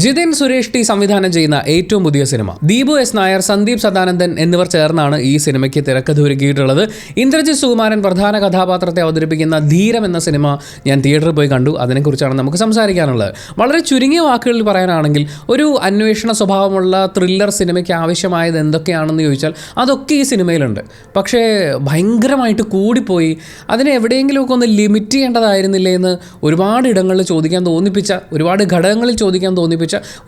Jithin Suresh T സംവിധാനം ചെയ്യുന്ന ഏറ്റവും പുതിയ സിനിമ. ദീപു എസ് നായർ, സന്ദീപ് സദാനന്ദൻ എന്നിവർ ചേർന്നാണ് ഈ സിനിമയ്ക്ക് തിരക്കഥയൊരുക്കിയിട്ടുള്ളത്. ഇന്ദ്രജിത് സുകുമാരൻ പ്രധാന കഥാപാത്രത്തെ അവതരിപ്പിക്കുന്ന ധീരം എന്ന സിനിമ ഞാൻ തിയേറ്ററിൽ പോയി കണ്ടു. അതിനെക്കുറിച്ചാണ് നമുക്ക് സംസാരിക്കാനുള്ളത്. വളരെ ചുരുങ്ങിയ വാക്കുകളിൽ പറയാനാണെങ്കിൽ ഒരു അന്വേഷണ സ്വഭാവമുള്ള ത്രില്ലർ സിനിമയ്ക്ക് ആവശ്യമായത് എന്തൊക്കെയാണെന്ന് ചോദിച്ചാൽ അതൊക്കെ ഈ സിനിമയിലുണ്ട്. പക്ഷേ ഭയങ്കരമായിട്ട് കൂടിപ്പോയി, അതിനെ എവിടെയെങ്കിലുമൊക്കെ ഒന്ന് ലിമിറ്റ് ചെയ്യേണ്ടതായിരുന്നില്ലേ എന്ന് ഒരുപാട് ഇടങ്ങളിൽ ചോദിക്കാൻ തോന്നിപ്പിച്ച, ഒരുപാട് ഘടകങ്ങളിൽ ചോദിക്കാൻ തോന്നിപ്പിച്ച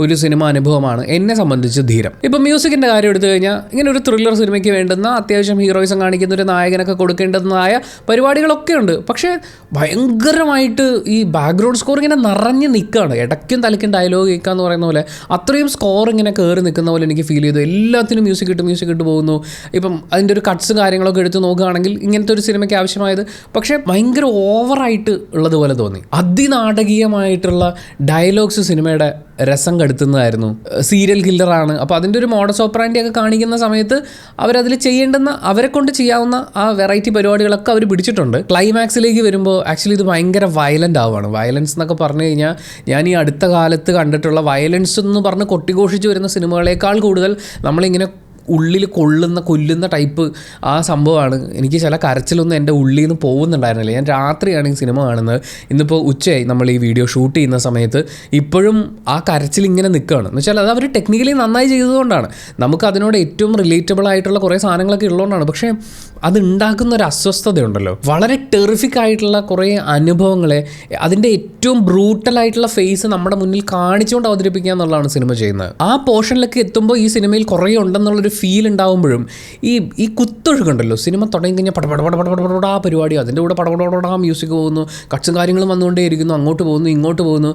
ഒരു സിനിമ അനുഭവമാണ് എന്നെ സംബന്ധിച്ച് ധീരം. ഇപ്പം മ്യൂസിക്കിൻ്റെ കാര്യം എടുത്തു കഴിഞ്ഞാൽ ഇങ്ങനെ ഒരു ത്രില്ലർ സിനിമയ്ക്ക് വേണ്ടുന്ന അത്യാവശ്യം ഹീറോയിസം കാണിക്കുന്ന ഒരു നായകനൊക്കെ കൊടുക്കേണ്ടതായ പരിപാടികളൊക്കെ ഉണ്ട്. പക്ഷേ ഭയങ്കരമായിട്ട് ഈ ബാക്ക്ഗ്രൗണ്ട് സ്കോർ ഇങ്ങനെ നിറഞ്ഞ് നിൽക്കുകയാണ്. ഇടയ്ക്കും തലയ്ക്കും ഡയലോഗ് കേൾക്കുക എന്ന് പറയുന്ന പോലെ അത്രയും സ്കോർ ഇങ്ങനെ കയറി നിൽക്കുന്ന പോലെ എനിക്ക് ഫീൽ ചെയ്തു. എല്ലാത്തിനും മ്യൂസിക് ഇട്ട് പോകുന്നു. ഇപ്പം അതിൻ്റെ ഒരു കട്ട്സ് കാര്യങ്ങളൊക്കെ എടുത്ത് നോക്കുകയാണെങ്കിൽ ഇങ്ങനത്തെ ഒരു സിനിമയ്ക്ക് ആവശ്യമായത്, പക്ഷേ ഭയങ്കര ഓവറായിട്ട് ഉള്ളതുപോലെ തോന്നി. അതിനാടകീയമായിട്ടുള്ള ഡയലോഗ്സ് സിനിമയുടെ രസം കെടുത്തുന്നതായിരുന്നു. സീരിയൽ കില്ലറാണ്, അപ്പോൾ അതിൻ്റെ ഒരു മോഡസ് ഓപ്പറാൻഡി ഒക്കെ കാണിക്കുന്ന സമയത്ത് അവരതിൽ ചെയ്യേണ്ടുന്ന, അവരെ കൊണ്ട് ചെയ്യാവുന്ന ആ വെറൈറ്റി പരിപാടികളൊക്കെ അവർ പിടിച്ചിട്ടുണ്ട്. ക്ലൈമാക്സിലേക്ക് വരുമ്പോൾ ആക്ച്വലി ഇത് ഭയങ്കര വയലൻ്റ് ആവുകയാണ്. വയലൻസ് എന്നൊക്കെ പറഞ്ഞു കഴിഞ്ഞാൽ ഞാൻ ഈ അടുത്ത കാലത്ത് കണ്ടിട്ടുള്ള വയലൻസ് എന്ന് പറഞ്ഞ് കൊട്ടിഘോഷിച്ച് വരുന്ന സിനിമകളേക്കാൾ കൂടുതൽ നമ്മളിങ്ങനെ ഉള്ളിൽ കൊല്ലുന്ന ടൈപ്പ് ആ സംഭവമാണ്. എനിക്ക് ചില കരച്ചിലൊന്നും എൻ്റെ ഉള്ളിൽ നിന്ന് പോകുന്നുണ്ടായിരുന്നില്ല. ഞാൻ രാത്രിയാണ് ഈ സിനിമ കാണുന്നത്. ഇന്നിപ്പോൾ ഉച്ചയായി നമ്മൾ ഈ വീഡിയോ ഷൂട്ട് ചെയ്യുന്ന സമയത്ത്. ഇപ്പോഴും ആ കരച്ചിൽ ഇങ്ങനെ നിൽക്കുകയാണ്. എന്ന് വെച്ചാൽ അത് അവർ ടെക്നിക്കലി നന്നായി ചെയ്തതുകൊണ്ടാണ്. നമുക്ക് അതിനോട് ഏറ്റവും റിലേറ്റബിൾ ആയിട്ടുള്ള കുറേ സാധനങ്ങളൊക്കെ ഉള്ളതുകൊണ്ടാണ്. പക്ഷേ അത് ഉണ്ടാക്കുന്ന ഒരു അസ്വസ്ഥതയുണ്ടല്ലോ, വളരെ ടെറിഫിക് ആയിട്ടുള്ള കുറേ അനുഭവങ്ങളെ അതിൻ്റെ ഏറ്റവും ബ്രൂട്ടലായിട്ടുള്ള ഫേസ് നമ്മുടെ മുന്നിൽ കാണിച്ചുകൊണ്ട് അവതരിപ്പിക്കുക എന്നുള്ളതാണ് സിനിമ ചെയ്യുന്നത്. ആ പോർഷനിലൊക്കെ എത്തുമ്പോൾ ഈ സിനിമയിൽ കുറേ ഉണ്ടെന്നുള്ളൊരു ഫീൽ ഉണ്ടാകുമ്പോഴും ഈ കുത്തൊഴുകുണ്ടല്ലോ, സിനിമ തുടങ്ങി കഴിഞ്ഞാൽ പടപടപടപടപടാ പരിപാടി, അതിൻ്റെ കൂടെ പടപടപടപടാ മ്യൂസിക് പോകുന്നു, കട്സും കാര്യങ്ങളും വന്നുകൊണ്ടേയിരിക്കുന്നു, അങ്ങോട്ട് പോകുന്നു ഇങ്ങോട്ട് പോകുന്നു.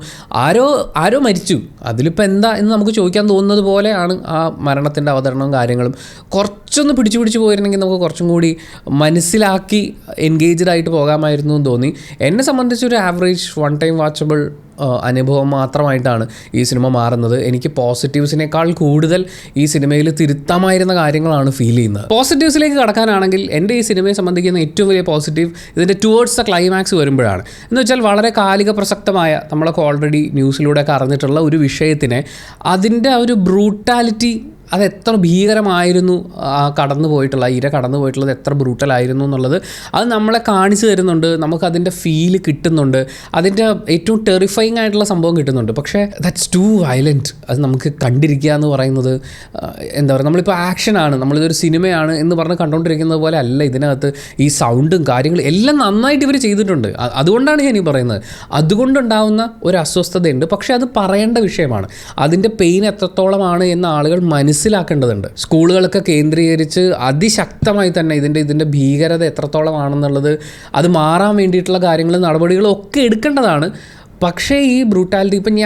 ആരോ മരിച്ചു, അതിലിപ്പോൾ എന്താ എന്ന് നമുക്ക് ചോദിക്കാൻ തോന്നുന്നത് പോലെയാണ് ആ മരണത്തിൻ്റെ അവതരണവും കാര്യങ്ങളും. കുറച്ചൊന്ന് പിടിച്ചു പോയിരുന്നെങ്കിൽ നമുക്ക് കുറച്ചും കൂടി മനസ്സിലാക്കി എൻഗേജ്ഡ് ആയിട്ട് പോകാമായിരുന്നു എന്ന് തോന്നി. എന്നെ സംബന്ധിച്ചൊരു ആവറേജ് വൺ ടൈം വാച്ചബിൾ അനുഭവം മാത്രമായിട്ടാണ് ഈ സിനിമ മാറുന്നത്. എനിക്ക് പോസിറ്റീവ്സിനേക്കാൾ കൂടുതൽ ഈ സിനിമയിൽ തിരുത്താമായിരുന്ന കാര്യങ്ങളാണ് ഫീൽ ചെയ്യുന്നത്. പോസിറ്റീവ്സിലേക്ക് കടക്കാനാണെങ്കിൽ എൻ്റെ ഈ സിനിമയെ സംബന്ധിക്കുന്ന ഏറ്റവും വലിയ പോസിറ്റീവ് ഇതിൻ്റെ ടുവേർഡ്സ് ദ ക്ലൈമാക്സ് വരുമ്പോഴാണ്. എന്ന് വെച്ചാൽ വളരെ കാലിക പ്രസക്തമായ, നമ്മളൊക്കെ ഓൾറെഡി ന്യൂസിലൂടെയൊക്കെ അറിഞ്ഞിട്ടുള്ള ഒരു വിഷയത്തിനെ അതിൻ്റെ ആ ഒരു ബ്രൂട്ടാലിറ്റി, അത് എത്ര ഭീകരമായിരുന്നു, ആ കടന്നു പോയിട്ടുള്ളത് എത്ര ബ്രൂട്ടലായിരുന്നു എന്നുള്ളത് അത് നമ്മളെ കാണിച്ചു തരുന്നുണ്ട്. നമുക്കതിൻ്റെ ഫീല് കിട്ടുന്നുണ്ട്, അതിൻ്റെ ഏറ്റവും ടെറിഫയിങ് ആയിട്ടുള്ള സംഭവം കിട്ടുന്നുണ്ട്. പക്ഷേ ദാറ്റ്സ് ടു വയലൻറ്റ്. അത് നമുക്ക് കണ്ടിരിക്കുക എന്ന് പറയുന്നത് എന്താ പറയുക, നമ്മളിപ്പോൾ ആക്ഷനാണ്, നമ്മളിതൊരു സിനിമയാണ് എന്ന് പറഞ്ഞ് കണ്ടുകൊണ്ടിരിക്കുന്നത് പോലെ അല്ല. ഇതിനകത്ത് ഈ സൗണ്ടും കാര്യങ്ങളും എല്ലാം നന്നായിട്ട് ഇവർ ചെയ്തിട്ടുണ്ട്. അതുകൊണ്ടാണ് ഞാൻ ഈ പറയുന്നത്. അതുകൊണ്ടുണ്ടാവുന്ന ഒരു അസ്വസ്ഥതയുണ്ട്. പക്ഷേ അത് പറയേണ്ട വിഷയമാണ്. അതിൻ്റെ പെയിൻ എത്രത്തോളമാണ് എന്ന് ആളുകൾ മനസ്സിലാക്കേണ്ടതുണ്ട്. സ്കൂളുകളൊക്കെ കേന്ദ്രീകരിച്ച് അതിശക്തമായി തന്നെ ഇതിൻ്റെ ഭീകരത എത്രത്തോളമാണെന്നുള്ളത് അത് മാറാൻ വേണ്ടിയിട്ടുള്ള കാര്യങ്ങളും നടപടികളും ഒക്കെ എടുക്കേണ്ടതാണ്. പക്ഷേ ഈ ബ്രൂട്ടാലിറ്റി, ഇപ്പം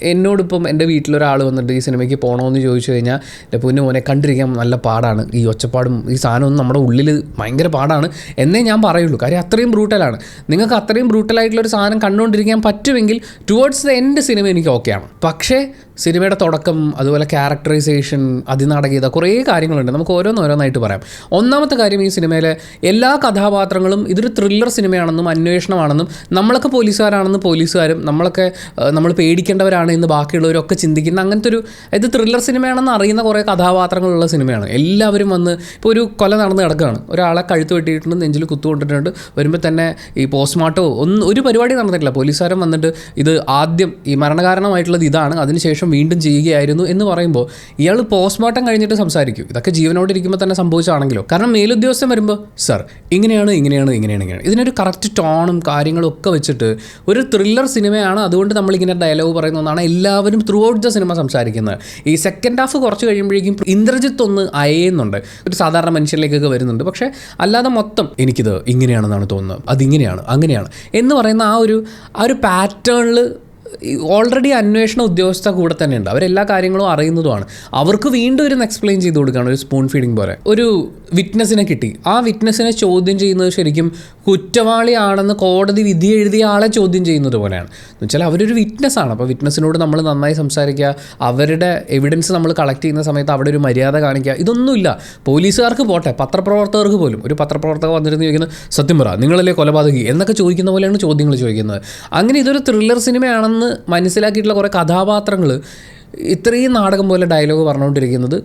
എന്നോടിപ്പം എൻ്റെ വീട്ടിലൊരാൾ വന്നിട്ട് ഈ സിനിമയ്ക്ക് പോകണമെന്ന് ചോദിച്ചു കഴിഞ്ഞാൽ എൻ്റെ പൊന്നു മോനെ കണ്ടിരിക്കാൻ നല്ല പാടാണ്, ഈ ഒച്ചപ്പാടും ഈ സാധനമൊന്നും നമ്മുടെ ഉള്ളിൽ ഭയങ്കര പാടാണ് എന്നേ ഞാൻ പറയുള്ളൂ. കാര്യം അത്രയും ബ്രൂട്ടലാണ്. നിങ്ങൾക്ക് അത്രയും ബ്രൂട്ടലായിട്ടുള്ളൊരു സാധനം കണ്ടുകൊണ്ടിരിക്കാൻ പറ്റുമെങ്കിൽ ടുവേർഡ്സ് ദ എൻഡ് സിനിമ എനിക്ക് ഓക്കെയാണ്. പക്ഷേ സിനിമയുടെ തുടക്കം, അതുപോലെ ക്യാരക്ടറൈസേഷൻ, അതിനാടകീയത, കുറേ കാര്യങ്ങളുണ്ട്. നമുക്ക് ഓരോന്നായിട്ട് പറയാം. ഒന്നാമത്തെ കാര്യം, ഈ സിനിമയിലെ എല്ലാ കഥാപാത്രങ്ങളും ഇതൊരു ത്രില്ലർ സിനിമയാണെന്നും അന്വേഷണമാണെന്നും നമ്മളൊക്കെ പോലീസുകാരാണെന്ന് പോലീസുകാരും നമ്മൾ പേടിക്കേണ്ടവരാണ് എന്ന് ബാക്കിയുള്ളവരൊക്കെ ചിന്തിക്കുന്ന അങ്ങനത്തെ ഒരു, ഇത് ത്രില്ലർ സിനിമയാണെന്ന് അറിയുന്ന കുറേ കഥാപാത്രങ്ങളുള്ള സിനിമയാണ്. എല്ലാവരും വന്ന് ഇപ്പോൾ ഒരു കൊല നടന്ന് കിടക്കുകയാണ്, ഒരാളെ കഴുത്ത് വെട്ടിയിട്ടുണ്ട്, നെഞ്ചിൽ കുത്തുകൊണ്ടിട്ടുണ്ട്, വരുമ്പോൾ തന്നെ ഈ പോസ്റ്റ്മോർട്ടമോ ഒരു പരിപാടി നടന്നിട്ടില്ല. പോലീസുകാരൻ വന്നിട്ട് ഇത് ആദ്യം ഈ മരണകാരണമായിട്ടുള്ളത് ഇതാണ്, അതിനുശേഷം വീണ്ടും ചെയ്യുകയായിരുന്നു എന്ന് പറയുമ്പോൾ ഇയാൾ പോസ്റ്റ്മോർട്ടം കഴിഞ്ഞിട്ട് സംസാരിക്കും. ഇതൊക്കെ ജീവനോട് ഇരിക്കുമ്പോൾ തന്നെ സംഭവിച്ചാണെങ്കിലോ. കാരണം മേലുദ്യോഗസ്ഥൻ വരുമ്പോൾ സർ ഇങ്ങനെയാണ്. ഇതിനൊരു കറക്റ്റ് ടോണും കാര്യങ്ങളും ഒക്കെ വെച്ചിട്ട് ഒരു ത്രില്ലർ സിനിമയാണ്, അതുകൊണ്ട് നമ്മളിങ്ങനെ ഡയലോഗ് പറയുന്നതാണ് എല്ലാവരും ത്രൂ ഔട്ട് ദ സിനിമ സംസാരിക്കുന്നത്. ഈ സെക്കൻഡ് ഹാഫ് കുറച്ച് കഴിയുമ്പോഴേക്കും ഇന്ദ്രജിത്ത് ഒന്ന് അയയുന്നുണ്ട്, ഒരു സാധാരണ മനുഷ്യരിലേക്കൊക്കെ വരുന്നുണ്ട്. പക്ഷേ അല്ലാതെ മൊത്തം എനിക്കിത് ഇങ്ങനെയാണെന്നാണ് തോന്നുന്നത്, അതിങ്ങനെയാണ് അങ്ങനെയാണ് എന്ന് പറയുന്ന ആ ഒരു പാറ്റേണിൽ ഓൾറെഡി അന്വേഷണ ഉദ്യോഗസ്ഥ കൂടെ തന്നെ ഉണ്ട്. അവരെല്ലാ കാര്യങ്ങളും അറിയുന്നതുമാണ്. അവർക്ക് വീണ്ടും ഒരു എക്സ്പ്ലെയിൻ ചെയ്ത് കൊടുക്കുകയാണ്, ഒരു സ്പൂൺ ഫീഡിങ് പോലെ. ഒരു വിറ്റ്നസിനെ കിട്ടി, ആ വിറ്റ്നസിനെ ചോദ്യം ചെയ്യുന്നത് ശരിക്കും കുറ്റവാളിയാണെന്ന് കോടതി വിധി എഴുതിയ ആളെ ചോദ്യം ചെയ്യുന്നത് പോലെയാണ്. എന്ന് വെച്ചാൽ അവരൊരു വിറ്റ്നസ്സാണ്. അപ്പോൾ വിറ്റ്നസിനോട് നമ്മൾ നന്നായി സംസാരിക്കുക, അവരുടെ എവിഡൻസ് നമ്മൾ കളക്ട് ചെയ്യുന്ന സമയത്ത് അവിടെ ഒരു മര്യാദ കാണിക്കുക. ഇതൊന്നുമില്ല. പോലീസുകാർക്ക് പോട്ടെ, പത്രപ്രവർത്തകർക്ക് പോലും, ഒരു പത്രപ്രവർത്തകർ വന്നിരുന്ന് ചോദിക്കുന്നത് സത്യം പറ നിങ്ങളല്ലേ കൊലപാതകി എന്നൊക്കെ ചോദിക്കുന്ന പോലെയാണ് ചോദ്യങ്ങൾ ചോദിക്കുന്നത്. അങ്ങനെ ഇതൊരു ത്രില്ലർ സിനിമയാണെന്ന് എന്ന് മനസ്സിലാക്കിയിട്ടുള്ള കുറേ കഥാപാത്രങ്ങൾ ഇത്രയും നാടകം പോലെ ഡയലോഗ് പറഞ്ഞുകൊണ്ടിരിക്കുന്നത്,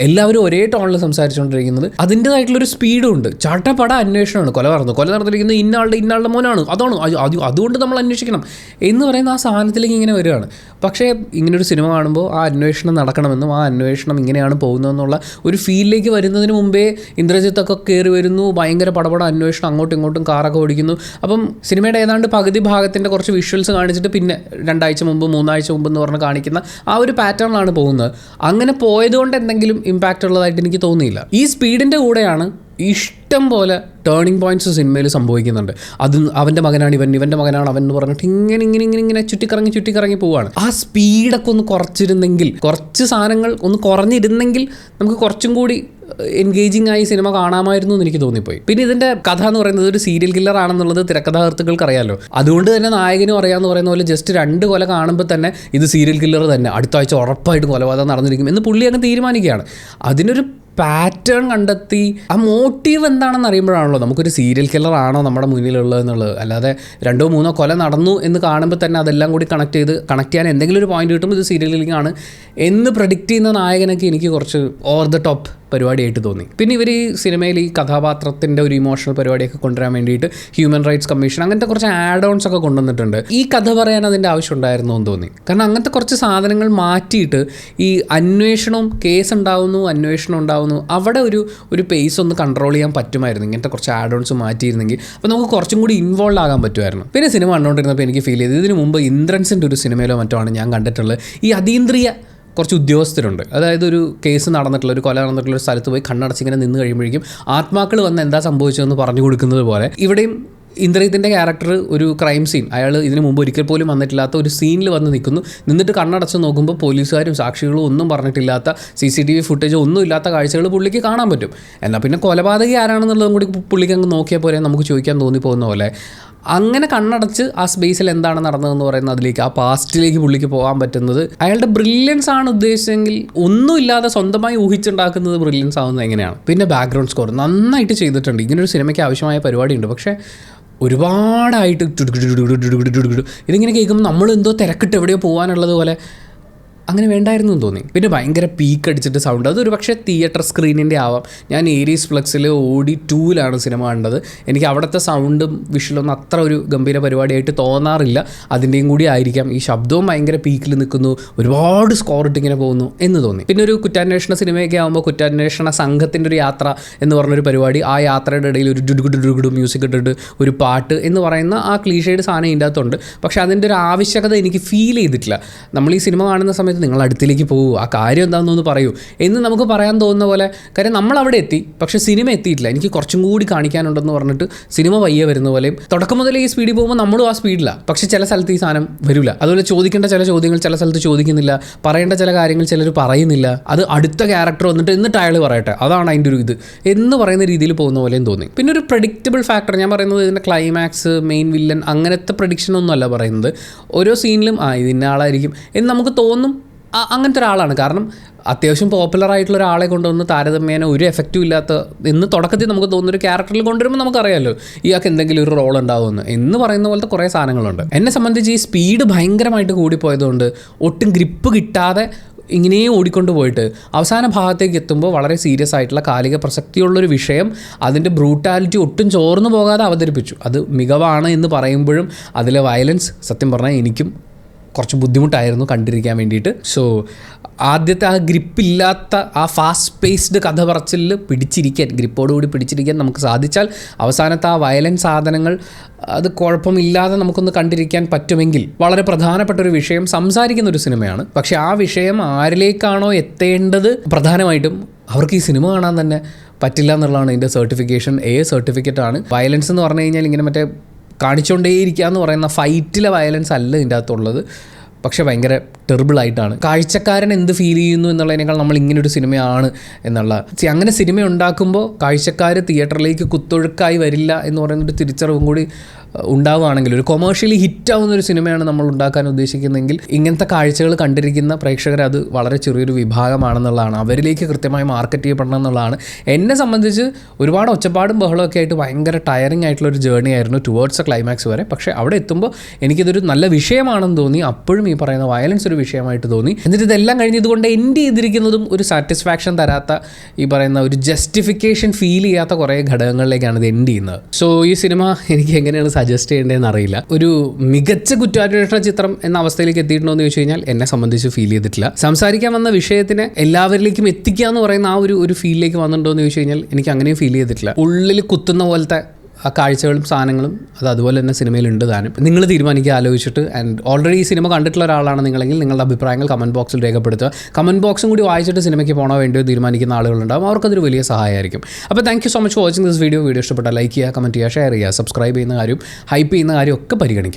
എല്ലാവരും ഒരേ ടോണിൽ സംസാരിച്ചുകൊണ്ടിരിക്കുന്നത്, അതിൻ്റേതായിട്ടുള്ളൊരു സ്പീഡും ഉണ്ട്. ചട്ടപ്പട അന്വേഷണമാണ്. കൊല നടന്നിരിക്കുന്നത് ഇന്നാളുടെ മോനാണ്, അതാണ് അതുകൊണ്ട് നമ്മൾ അന്വേഷിക്കണം എന്ന് പറയുന്ന ആ സാധനത്തിലേക്ക് ഇങ്ങനെ വരികയാണ്. പക്ഷേ ഇങ്ങനൊരു സിനിമ കാണുമ്പോൾ ആ അന്വേഷണം നടക്കണമെന്നും ആ അന്വേഷണം ഇങ്ങനെയാണ് പോകുന്നതെന്നുള്ള ഒരു ഫീലിലേക്ക് വരുന്നതിന് മുമ്പേ ഇന്ദ്രജിത്തൊക്കെ കയറി വരുന്നു, ഭയങ്കര പടപട അന്വേഷണം, അങ്ങോട്ടും ഇങ്ങോട്ടും കാറൊക്കെ ഓടിക്കുന്നു. അപ്പം സിനിമയുടെ ഏതാണ്ട് പകുതി ഭാഗത്തിൻ്റെ കുറച്ച് വിഷ്വൽസ് കാണിച്ചിട്ട് പിന്നെ 2 ആഴ്ച മുമ്പ് 3 ആഴ്ച മുമ്പ് എന്ന് പറഞ്ഞ് കാണിക്കുന്ന ആ ഒരു പാറ്റേണിലാണ് പോകുന്നത്. അങ്ങനെ പോയതുകൊണ്ട് എന്തെങ്കിലും ഇമ്പാക്റ്റ് ഉള്ളതായിട്ട് എനിക്ക് തോന്നിയില്ല. ഈ സ്പീഡിൻ്റെ കൂടെയാണ് ഇഷ്ടം പോലെ ടേണിംഗ് പോയിന്റ്സ് സിനിമയിൽ സംഭവിക്കുന്നുണ്ട്. അത് അവൻ്റെ മകനാണ് ഇവൻ്റെ മകനാണ് അവൻ എന്ന് പറഞ്ഞിട്ട് ഇങ്ങനെ ചുറ്റിക്കറങ്ങി പോവുകയാണ്. ആ സ്പീഡൊക്കെ ഒന്ന് കുറച്ചിരുന്നെങ്കിൽ, കുറച്ച് സാധനങ്ങൾ ഒന്ന് കുറഞ്ഞിരുന്നെങ്കിൽ നമുക്ക് കുറച്ചും കൂടി എൻഗേജിങ് ആയി സിനിമ കാണാമായിരുന്നു എന്ന് എനിക്ക് തോന്നിപ്പോയി. പിന്നെ ഇതിൻ്റെ കഥ എന്ന് പറയുന്നത് ഒരു സീരിയൽ കില്ലർ ആണെന്നുള്ളത് തിരക്കഥാകൃത്തുക്കൾക്ക് അറിയാമല്ലോ. അതുകൊണ്ട് തന്നെ നായകനും അറിയാമെന്ന് പറയുന്ന പോലെ ജസ്റ്റ് 2 കൊല കാണുമ്പോൾ തന്നെ ഇത് സീരിയൽ കില്ലർ തന്നെ, അടുത്ത ആഴ്ച ഉറപ്പായിട്ടും കൊലപാതകം നടന്നിരിക്കും എന്ന് പുള്ളി അങ്ങ് തീരുമാനിക്കുകയാണ്. അതിനൊരു പാറ്റേൺ കണ്ടെത്തി ആ മോട്ടീവ് എന്താണെന്ന് അറിയുമ്പോഴാണല്ലോ നമുക്കൊരു സീരിയൽ കില്ലർ ആണോ നമ്മുടെ മുന്നിലുള്ളത് എന്നുള്ളത്. അല്ലാതെ 2 3 കൊല നടന്നു എന്ന് കാണുമ്പോൾ തന്നെ അതെല്ലാം കൂടി കണക്ട് ചെയ്യാൻ എന്തെങ്കിലും ഒരു പോയിന്റ് കിട്ടുമ്പോൾ ഇത് സീരിയൽ കില്ലിംഗ് ആണ് എന്ന് പ്രഡിക്റ്റ് ചെയ്യുന്ന നായകനൊക്കെ എനിക്ക് കുറച്ച് ഓവർ ദ ടോപ്പ് പരിപാടിയായിട്ട് തോന്നി. പിന്നെ ഇവർ ഈ സിനിമയിൽ ഈ കഥാപാത്രത്തിൻ്റെ ഒരു ഇമോഷണൽ പരിപാടിയൊക്കെ കൊണ്ടുവരാൻ വേണ്ടിയിട്ട് ഹ്യൂമൻ റൈറ്റ്സ് കമ്മീഷൻ അങ്ങനത്തെ കുറച്ച് ആഡ് ഓൺസ് ഒക്കെ കൊണ്ടുവന്നിട്ടുണ്ട്. ഈ കഥ പറയാൻ അതിൻ്റെ ആവശ്യം ഉണ്ടായിരുന്നു എന്ന് തോന്നി. കാരണം അങ്ങനത്തെ കുറച്ച് സാധനങ്ങൾ മാറ്റിയിട്ട് ഈ അന്വേഷണവും കേസ് ഉണ്ടാവുന്നു അവിടെ ഒരു പേസ് ഒന്ന് കൺട്രോൾ ചെയ്യാൻ പറ്റുമായിരുന്നു. ഇങ്ങനത്തെ കുറച്ച് ആഡ് ഓൺസ് മാറ്റിയിരുന്നെങ്കിൽ അപ്പോൾ നമുക്ക് കുറച്ചും കൂടി ഇൻവോൾവ് ആകാൻ പറ്റുമായിരുന്നു. പിന്നെ സിനിമ കണ്ടുകൊണ്ടിരുന്നപ്പോൾ എനിക്ക് ഫീൽ ചെയ്തത്, ഇതിന് മുമ്പ് ഇന്ദ്രൻസിൻ്റെ ഒരു സിനിമയിലോ മറ്റോ ആണ് ഞാൻ കണ്ടിട്ടുള്ളത്, ഈ അതീന്ദ്രിയ കുറച്ച് ഉദ്യോഗസ്ഥരുണ്ട്. അതായത് ഒരു കേസ് നടന്നിട്ടുള്ള ഒരു കൊല നടന്നിട്ടുള്ള ഒരു സ്ഥലത്ത് പോയി കണ്ണടച്ചിങ്ങനെ നിന്ന് കഴിയുമ്പോഴേക്കും ആത്മാക്കൾ വന്ന് എന്താ സംഭവിച്ചതെന്ന് പറഞ്ഞു കൊടുക്കുന്നത് പോലെ ഇവിടെയും ഇന്ദ്രജിത്തിൻ്റെ ക്യാരക്ടർ ഒരു ക്രൈം സീൻ, അയാൾ ഇതിനു മുമ്പ് ഒരിക്കൽ പോലും വന്നിട്ടില്ലാത്ത ഒരു സീനിൽ വന്ന് നിന്നിട്ട് കണ്ണടച്ച് നോക്കുമ്പോൾ പോലീസുകാരും സാക്ഷികളും ഒന്നും പറഞ്ഞിട്ടില്ലാത്ത CCTV ഫുട്ടേജ് ഒന്നും ഇല്ലാത്ത കാഴ്ചകൾ പുള്ളിക്ക് കാണാൻ പറ്റും. എന്നാൽ പിന്നെ കൊലപാതകി ആരാണെന്നുള്ളതും കൂടി പുള്ളിക്ക് അങ്ങ് നോക്കിയാൽ പോലെ നമുക്ക് ചോദിക്കാൻ തോന്നിപ്പോകുന്ന പോലെ അങ്ങനെ കണ്ണടച്ച് ആ സ്പേസിൽ എന്താണ് നടന്നതെന്ന് പറയുന്നത് അതിലേക്ക് ആ പാസ്റ്റിലേക്ക് പുള്ളിക്ക് പോകാൻ പറ്റുന്നത് അയാളുടെ ബ്രില്യൻസ് ആണ് ഉദ്ദേശിച്ചെങ്കിൽ ഒന്നുമില്ലാതെ സ്വന്തമായി ഊഹിച്ചുണ്ടാക്കുന്നത് ബ്രില്യൻസ് ആവുന്നത് എങ്ങനെയാണ്. പിന്നെ ബാക്ക്ഗ്രൗണ്ട് സ്കോർ നന്നായിട്ട് ചെയ്തിട്ടുണ്ട്. ഇങ്ങനൊരു സിനിമയ്ക്ക് ആവശ്യമായ പരിപാടിയുണ്ട്. പക്ഷേ ഒരുപാടായിട്ട് ഇതിങ്ങനെ കേൾക്കുമ്പോൾ നമ്മളെന്തോ തിരക്കിട്ട് എവിടെയോ പോകാനുള്ളത് പോലെ അങ്ങനെ വേണ്ടായിരുന്നു എന്ന് തോന്നി. പിന്നെ ഭയങ്കര പീക്ക് അടിച്ചിട്ട് സൗണ്ട്, അതൊരു പക്ഷേ തിയേറ്റർ സ്ക്രീനിൻ്റെ ആവാം. ഞാൻ ഏരീസ് ഫ്ലെക്സിൽ OD2 സിനിമ കണ്ടത്. എനിക്ക് അവിടുത്തെ സൗണ്ടും വിഷ്വലൊന്നും അത്ര ഒരു ഗംഭീര പരിപാടിയായിട്ട് തോന്നാറില്ല. അതിൻ്റെയും കൂടി ആയിരിക്കാം ഈ ശബ്ദവും ഭയങ്കര പീക്കിൽ നിൽക്കുന്നു, ഒരുപാട് സ്കോർ ഇട്ടിങ്ങനെ പോകുന്നു എന്ന് തോന്നി. പിന്നെ ഒരു കുറ്റാന്വേഷണ സിനിമയൊക്കെ ആകുമ്പോൾ കുറ്റാന്വേഷണ സംഘത്തിൻ്റെ ഒരു യാത്ര എന്ന് പറഞ്ഞൊരു പരിപാടി, ആ യാത്രയുടെ ഇടയിൽ ഒരു ഡുഡുഡുഡുഡു മ്യൂസിക് ഇട്ടിട്ട് ഒരു പാട്ട് എന്ന് പറയുന്ന ആ ക്ലീഷേഡ് സാധനം ഇതിൻ്റെ അകത്തുണ്ട്. പക്ഷേ അതിൻ്റെ ഒരു ആവശ്യകത എനിക്ക് ഫീൽ ചെയ്തിട്ടില്ല. നമ്മൾ ഈ സിനിമ കാണുന്ന സമയത്ത് നിങ്ങൾ അടുത്തിലേക്ക് പോകൂ, ആ കാര്യം എന്താണെന്നൊന്ന് പറയൂ എന്ന് നമുക്ക് പറയാൻ തോന്നുന്ന പോലെ. കാര്യം നമ്മളവിടെ എത്തി, പക്ഷേ സിനിമ എത്തിയിട്ടില്ല. എനിക്ക് കുറച്ചും കൂടി കാണിക്കാനുണ്ടെന്ന് പറഞ്ഞിട്ട് സിനിമ പയ്യെ വരുന്ന പോലെയും തുടക്കം മുതൽ ഈ സ്പീഡിൽ പോകുമ്പോൾ നമ്മളും ആ സ്പീഡിലാണ്. പക്ഷേ ചില സ്ഥലത്ത് ഈ സാധനം വരില്ല. അതുപോലെ ചോദിക്കേണ്ട ചില ചോദ്യങ്ങൾ ചില സ്ഥലത്ത് ചോദിക്കുന്നില്ല, പറയേണ്ട ചില കാര്യങ്ങൾ ചിലർ പറയുന്നില്ല. അത് അടുത്ത ക്യാരക്ടർ എന്നിട്ട് അയാൾ പറയട്ടെ, അതാണ് അതിൻ്റെ ഒരു ഇത് എന്ന് പറയുന്ന രീതിയിൽ പോകുന്ന പോലെയും തോന്നി. പിന്നെ ഒരു പ്രഡിക്റ്റബിൾ ഫാക്ടർ, ഞാൻ പറയുന്നത് ഇതിൻ്റെ ക്ലൈമാക്സ്, മെയിൻ വില്ലൻ അങ്ങനത്തെ പ്രഡിക്ഷനൊന്നും അല്ല പറയുന്നത്. ഓരോ സീനിലും ഇത് ഇന്ന ആളായിരിക്കും എന്ന് നമുക്ക് തോന്നും. അങ്ങനത്തെ ഒരാളാണ്. കാരണം അത്യാവശ്യം പോപ്പുലർ ആയിട്ടുള്ള ഒരാളെ കൊണ്ടുവന്ന് താരതമ്യേന ഒരു എഫക്റ്റും ഇല്ലാത്ത എന്ന് തുടക്കത്തിൽ നമുക്ക് തോന്നുന്നൊരു ക്യാരക്ടറിൽ കൊണ്ടുവരുമ്പോൾ നമുക്കറിയാമല്ലോ ഇയാൾക്ക് എന്തെങ്കിലും ഒരു റോൾ ഉണ്ടാവുമെന്ന് എന്ന് പറയുന്ന പോലത്തെ കുറേ സാധനങ്ങളുണ്ട്. എന്നെ സംബന്ധിച്ച് ഈ സ്പീഡ് ഭയങ്കരമായിട്ട് കൂടിപ്പോയതുകൊണ്ട് ഒട്ടും ഗ്രിപ്പ് കിട്ടാതെ ഇങ്ങനെ ഓടിക്കൊണ്ട് പോയിട്ട് അവസാന ഭാഗത്തേക്ക് എത്തുമ്പോൾ വളരെ സീരിയസ് ആയിട്ടുള്ള കാലിക പ്രസക്തിയുള്ളൊരു വിഷയം അതിൻ്റെ ബ്രൂട്ടാലിറ്റി ഒട്ടും ചോർന്നു പോകാതെ അവതരിപ്പിച്ചു. അത് മികവാണ് എന്ന് പറയുമ്പോഴും അതിലെ വയലൻസ് സത്യം പറഞ്ഞാൽ എനിക്കും കുറച്ച് ബുദ്ധിമുട്ടായിരുന്നു കണ്ടിരിക്കാൻ വേണ്ടിയിട്ട്. സോ ആദ്യത്തെ ആ ഗ്രിപ്പില്ലാത്ത ആ ഫാസ്റ്റ് പേസ്ഡ് കഥ പറച്ചിലിൽ ഗ്രിപ്പോടുകൂടി പിടിച്ചിരിക്കാൻ നമുക്ക് സാധിച്ചാൽ അവസാനത്തെ ആ വയലൻസ് സാധനങ്ങൾ അത് കുഴപ്പമില്ലാതെ നമുക്കൊന്ന് കണ്ടിരിക്കാൻ പറ്റുമെങ്കിൽ വളരെ പ്രധാനപ്പെട്ട ഒരു വിഷയം സംസാരിക്കുന്ന ഒരു സിനിമയാണ്. പക്ഷേ ആ വിഷയം ആരിലേക്കാണോ എത്തേണ്ടത് പ്രധാനമായിട്ടും അവർക്ക് ഈ സിനിമ കാണാൻ തന്നെ പറ്റില്ല എന്നുള്ളതാണ് ഇതിൻ്റെ സർട്ടിഫിക്കേഷൻ. സർട്ടിഫിക്കറ്റാണ്. വയലൻസ് എന്ന് പറഞ്ഞു കഴിഞ്ഞാൽ ഇങ്ങനെ മറ്റേ കാണിച്ചുകൊണ്ടേയിരിക്കുക എന്ന് പറയുന്ന ഫൈറ്റിലെ വയലൻസ് അല്ല ഇതിൻ്റെ അകത്തുള്ളത്. പക്ഷേ ഭയങ്കര ടെറിബിളായിട്ടാണ്. കാഴ്ചക്കാരൻ എന്ത് ഫീൽ ചെയ്യുന്നു എന്നുള്ളതിനേക്കാൾ നമ്മൾ ഇങ്ങനൊരു സിനിമയാണ് അങ്ങനെ സിനിമ ഉണ്ടാക്കുമ്പോൾ കാഴ്ചക്കാർ തിയേറ്ററിലേക്ക് കുത്തൊഴുക്കായി വരില്ല എന്ന് പറയുന്നൊരു തിരിച്ചറിവും കൂടി ഉണ്ടാവുകയാണെങ്കിൽ, ഒരു കൊമേഴ്ഷ്യലി ഹിറ്റാവുന്ന ഒരു സിനിമയാണ് നമ്മൾ ഉണ്ടാക്കാൻ ഉദ്ദേശിക്കുന്നതെങ്കിൽ ഇങ്ങനത്തെ കാഴ്ചകൾ കണ്ടിരിക്കുന്ന പ്രേക്ഷകർ അത് വളരെ ചെറിയൊരു വിഭാഗമാണെന്നുള്ളതാണ്. അവരിലേക്ക് കൃത്യമായി മാർക്കറ്റ് ചെയ്യപ്പെടണം എന്നുള്ളതാണ്. എന്നെ സംബന്ധിച്ച് ഒരുപാട് ഒച്ചപ്പാടും ബഹളമൊക്കെ ആയിട്ട് ഭയങ്കര ടയറിങ് ആയിട്ടുള്ളൊരു ജേർണി ആയിരുന്നു ടുവേർഡ്സ് എ ക്ലൈമാക്സ് വരെ. പക്ഷേ അവിടെ എത്തുമ്പോൾ എനിക്കിതൊരു നല്ല വിഷയമാണെന്ന് തോന്നി. അപ്പോഴും ഈ പറയുന്ന വയലൻസ് ഒരു വിഷയമായിട്ട് തോന്നി. എന്നിട്ട് ഇതെല്ലാം കഴിഞ്ഞ് ഇതുകൊണ്ട് എൻഡ് ചെയ്തിരിക്കുന്നതും ഒരു സാറ്റിസ്ഫാക്ഷൻ തരാത്ത, ഈ പറയുന്ന ഒരു ജസ്റ്റിഫിക്കേഷൻ ഫീൽ ചെയ്യാത്ത കുറേ ഘടകങ്ങളിലേക്കാണ് ഇത് എൻഡ് ചെയ്യുന്നത്. സോ ഈ സിനിമ എനിക്ക് എങ്ങനെയാണ് സജസ്റ്റ് ചെയ്യേണ്ടതെന്ന് അറിയില്ല. ഒരു മികച്ച കുറ്റാന്വേഷണ ചിത്രം എന്ന അവസ്ഥയിലേക്ക് എത്തിയിട്ടുണ്ടോ എന്ന് ചോദിച്ചു കഴിഞ്ഞാൽ എന്നെ സംബന്ധിച്ച് ഫീൽ ചെയ്തിട്ടില്ല. സംസാരിക്കാൻ വന്ന വിഷയത്തിനെ എല്ലാവരിലേക്കും എത്തിക്കുക എന്ന് പറയുന്ന ആ ഒരു ഫീലിലേക്ക് വന്നിട്ടുണ്ടോ എന്ന് ചോദിച്ചു കഴിഞ്ഞാൽ എനിക്ക് അങ്ങനെയും ഫീൽ ചെയ്തിട്ടില്ല. ഉള്ളിൽ കുത്തുന്ന പോലത്തെ ആ കാഴ്ചകളും സാധനങ്ങളും അത് അതുപോലെ തന്നെ സിനിമയിലുണ്ട് താനും. നിങ്ങൾ തീരുമാനിക്കുക ആലോചിച്ചിട്ട്. ആൻഡ് ഓൾറെഡി ഈ സിനിമ കണ്ടിട്ടുള്ള ഒരാളാണ് നിങ്ങളെങ്കിൽ നിങ്ങളുടെ അഭിപ്രായങ്ങൾ കമൻറ്റ് ബോക്സിൽ രേഖപ്പെടുത്തുക. കമൻറ്റ് ബോക്സും കൂടി വായിച്ചിട്ട് സിനിമയ്ക്ക് പോകണോ വേണ്ടിയോ തീരുമാനിക്കുന്ന ആളുകളുണ്ടാകും. അവർക്കതൊരു വലിയ സഹായമായിരിക്കും. അപ്പോൾ thank you so much for watching this video. Video ഇഷ്ടപ്പെട്ടാൽ ലൈക്ക് ചെയ്യുക, കമൻറ്റ് ചെയ്യുക, ഷെയർ ചെയ്യുക, സബ്സ്ക്രൈബ് ചെയ്യുന്ന കാര്യം, ഹൈപ്പ് ചെയ്യുന്ന കാര്യം ഒക്കെ പരിഗണിക്കുക.